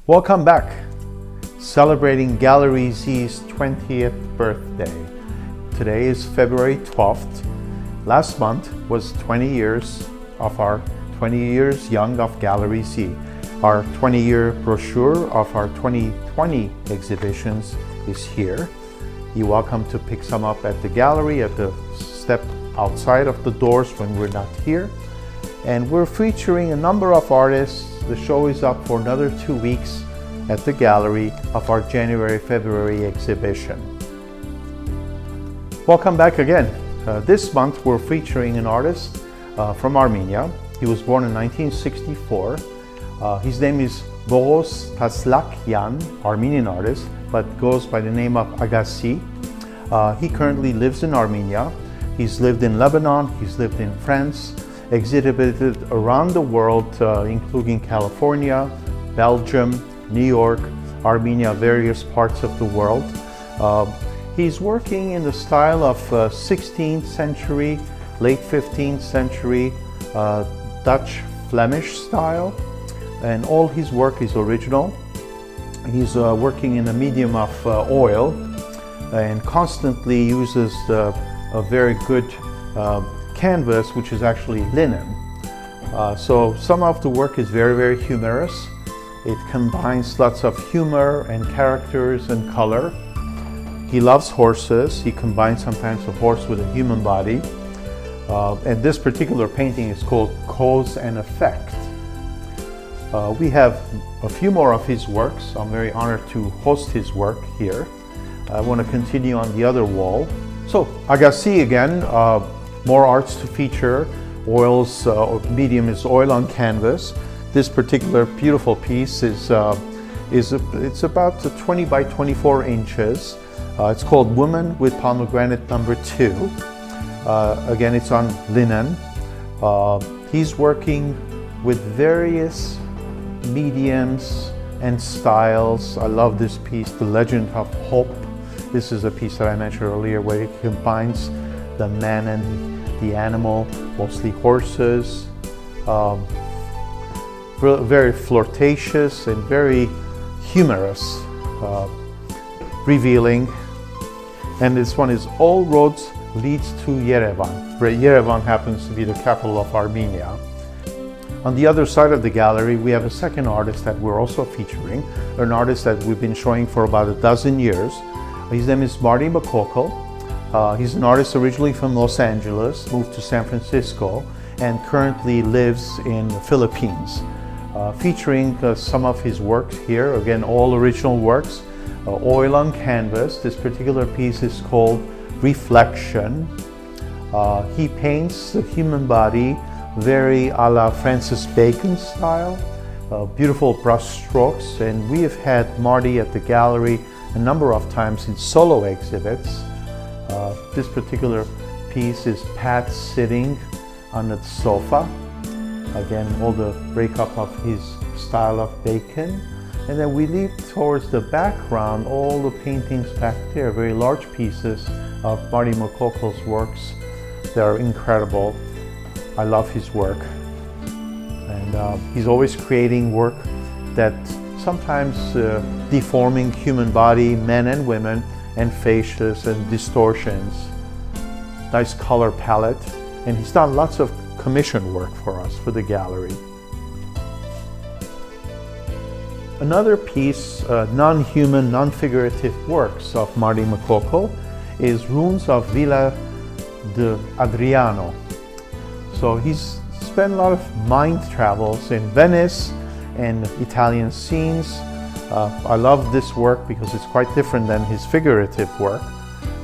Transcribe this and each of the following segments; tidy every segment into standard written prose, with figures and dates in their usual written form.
Welcome back, celebrating Gallery Z's 20th birthday. Today is February 12th. Last month was 20 years young of Gallery Z. Our 20-year brochure of our 2020 exhibitions is here. You're welcome to pick some up at the gallery, at the step outside of the doors when we're not here. And we're featuring a number of artists. The show is up for another 2 weeks at the gallery of our January-February exhibition. Welcome back again. This month we're featuring an artist from Armenia. He was born in 1964. His name is Boghos Taslakian, Armenian artist, but goes by the name of Aghassi. He currently lives in Armenia. He's lived in Lebanon, he's lived in France, exhibited around the world, including California, Belgium, New York, Armenia, various parts of the world. He's working in the style of 16th century, late 15th century Dutch Flemish style, and all his work is original. He's working in a medium of oil and constantly uses a very good canvas, which is actually linen. So some of the work is very, very humorous. It combines lots of humor and characters and color. He loves horses. He combines sometimes a horse with a human body. And this particular painting is called Cause and Effect. We have a few more of his works. I'm very honored to host his work here. I want to continue on the other wall. So Aghassi again, more arts to feature. Oils, medium is oil on canvas. This particular beautiful piece is it's about 20 by 24 inches. It's called Woman with Pomegranate number 2. Again, it's on linen. He's working with various mediums and styles. I love this piece, The Legend of Hope. This is a piece that I mentioned earlier where he combines the man and the animal, mostly horses. Very flirtatious and very humorous, revealing. And this one is All Roads Leads to Yerevan. Yerevan happens to be the capital of Armenia. On the other side of the gallery, we have a second artist that we're also featuring, an artist that we've been showing for about a dozen years. His name is Marty McCorkle. He's an artist originally from Los Angeles, moved to San Francisco, and currently lives in the Philippines. Featuring some of his works here, again, all original works, oil on canvas. This particular piece is called Reflection. He paints the human body very a la Francis Bacon style, beautiful brush strokes, and we have had Marty at the gallery a number of times in solo exhibits. This particular piece is Pat sitting on the sofa. Again, all the breakup of his style of Bacon. And then we leave towards the background all the paintings back there, very large pieces of Marty McCorkle's works. They are incredible. I love his work. And he's always creating work that sometimes deforming human body, men and women, and faces and distortions. Nice color palette. And he's done lots of commission work for us, for the gallery. Another piece, non-human, non-figurative works of Marty McCorkle is Ruins of Villa de Adriano. So he's spent a lot of mind travels in Venice and Italian scenes. I love this work because it's quite different than his figurative work.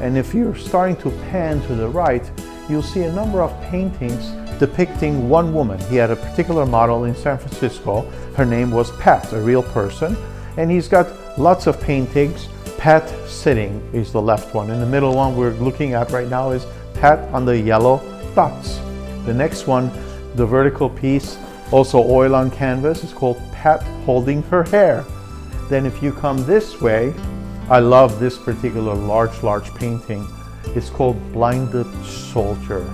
And if you're starting to pan to the right, you'll see a number of paintings depicting one woman. He had a particular model in San Francisco. Her name was Pat, a real person. And he's got lots of paintings. Pat sitting is the left one. And the middle one we're looking at right now is Pat on the yellow dots. The next one, the vertical piece, also oil on canvas, is called Pat holding her hair. Then if you come this way, I love this particular large painting. It's called Blinded Soldier.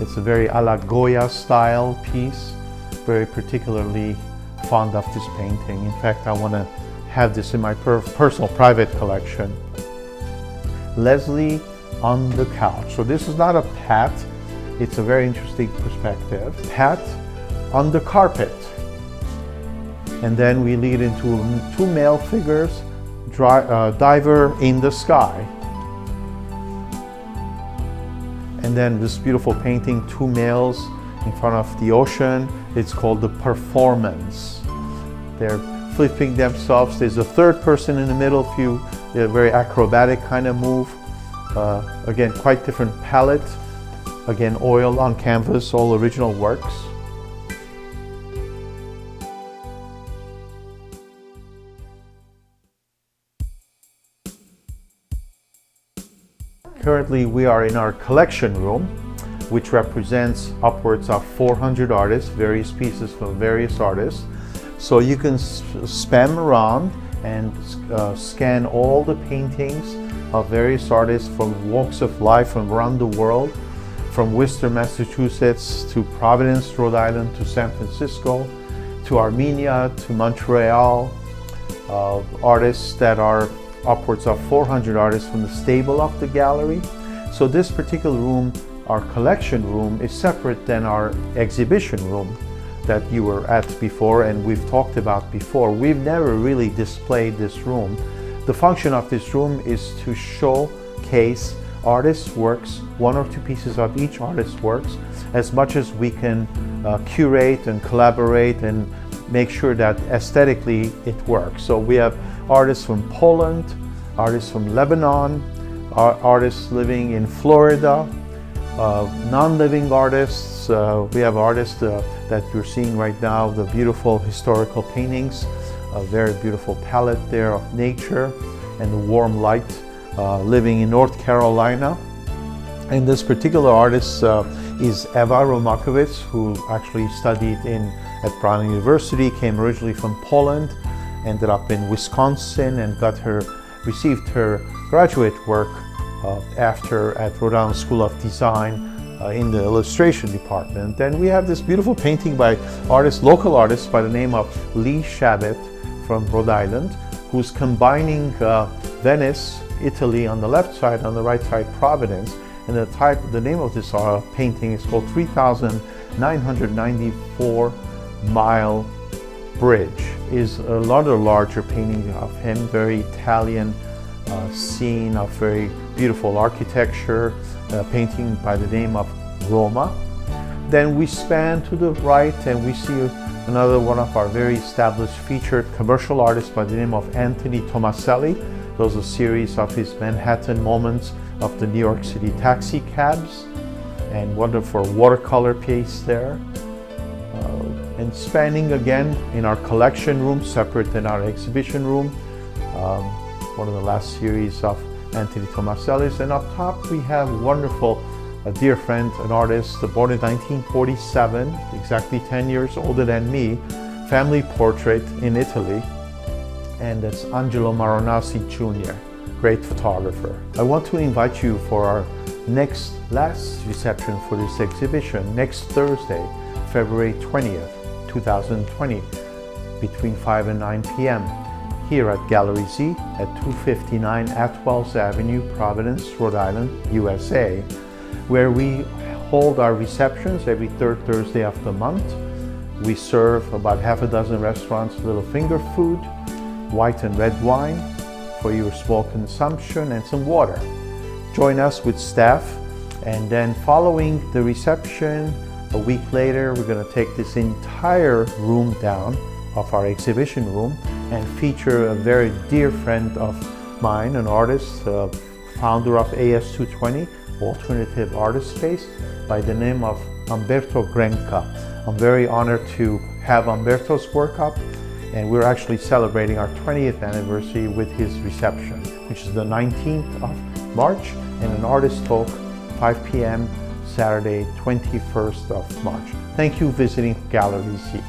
It's a very a la Goya style piece, very particularly fond of this painting. In fact, I want to have this in my personal private collection. Leslie on the couch. So this is not a Pat. It's a very interesting perspective. Pat on the carpet. And then we lead into two male figures, diver in the sky. And then this beautiful painting, two males in front of the ocean. It's called the performance. They're flipping themselves. There's a third person in the middle, a very acrobatic kind of move. Again, quite different palette. Again, oil on canvas, all original works. Currently, we are in our collection room, which represents upwards of 400 artists, various pieces from various artists. So you can spam around and scan all the paintings of various artists from walks of life from around the world, from Worcester, Massachusetts, to Providence, Rhode Island, to San Francisco, to Armenia, to Montreal. Artists that are upwards of 400 artists from the stable of the gallery. So this particular room, our collection room, is separate than our exhibition room that you were at before and we've talked about before. We've never really displayed this room. The function of this room is to showcase artists' works, one or two pieces of each artist's works, as much as we can curate and collaborate and make sure that aesthetically it works. So we have artists from Poland, artists from Lebanon, artists living in Florida, non-living artists. We have artists that you're seeing right now, the beautiful historical paintings, a very beautiful palette there of nature and the warm light, living in North Carolina. And this particular artist is Eva Romakowicz, who actually studied at Brown University, came originally from Poland, ended up in Wisconsin and received her graduate work after at Rhode Island School of Design in the illustration department. Then we have this beautiful painting by local artist by the name of Lee Shabbat from Rhode Island, who's combining Venice, Italy on the left side, on the right side Providence. And the name of this painting is called 3,994 Mile Bridge. Is a lot larger painting of him, very Italian scene of very beautiful architecture, painting by the name of Roma. Then we span to the right and we see another one of our very established featured commercial artists by the name of Anthony Tomaselli. Those are a series of his Manhattan moments of the New York City taxi cabs, and wonderful watercolor piece there. And spanning again in our collection room, separate than our exhibition room, one of the last series of Anthony Tomaselli's. And up top we have wonderful, a dear friend, an artist born in 1947, exactly 10 years older than me, family portrait in Italy, and that's Angelo Maronazzi Jr., great photographer. I want to invite you for our last reception for this exhibition next Thursday, February 20th, 2020, between 5 and 9 p.m. here at Gallery Z at 259 ATWELLS Avenue, Providence, Rhode Island, USA, where we hold our receptions every third Thursday of the month. We serve about half a dozen restaurants little finger food, white and red wine for your small consumption, and some water. Join us with staff, and then following the reception, a week later, we're going to take this entire room down of our exhibition room and feature a very dear friend of mine, an artist, founder of AS220, Alternative Artist Space, by the name of Umberto Grenca. I'm very honored to have Umberto's work up, and we're actually celebrating our 20th anniversary with his reception, which is the 19th of March, and an artist talk, 5 p.m. Saturday, 21st of March. Thank you for visiting Gallery Z.